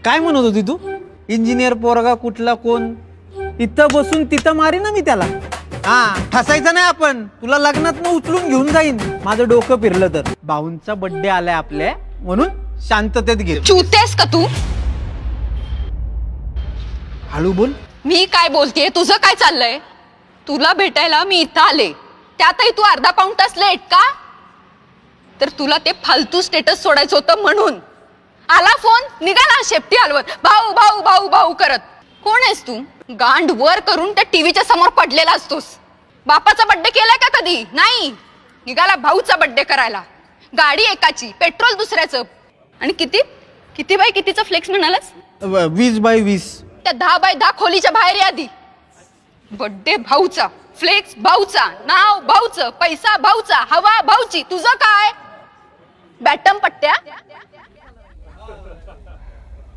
काय म्हणत होती तू? इंजिनियर पोरगा कुठला कोण? इथं बसून तिथं मारी ना मी त्याला. हा ठसायचं नाही आपण. तुला लग्नात उचलून घेऊन जाईन माझं डोकं फिरलं तर. भाऊंचा बर्थडे आलाय आपल्या म्हणून शांततेत घे. चुतेस का तू? हळू बोल. मी काय बोलतेय? तुझं काय चाललंय? तुला भेटायला मी इथं आले, त्यातही तू अर्धा पाऊण तास लेट का? तर तुला ते फालतू स्टेटस सोडायचं होतं म्हणून. आला फोन, निघाला शेपटी हलवत भाऊ भाऊ भाऊ भाऊ करत. कोण आहेस तू? गांड वर करून त्या टीव्हीच्या समोर पडलेला असतोस. बापाचा बर्थडे केलाय का कधी? नाही. निघाला भाऊचा बर्थडे करायला. गाडी एकाची, पेट्रोल दुसऱ्याचं. आणि किती किती बाय कितीचं फ्लेक्स म्हणालास? 20x20. त्या 10x10 खोलीच्या बाहेर आधी. बर्थडे भाऊचा, फ्लेक्स भाऊचा, नाव भाऊचं, पैसा भाऊचा, हवा भाऊची. तुझं काय? बॅटम पट्ट्या.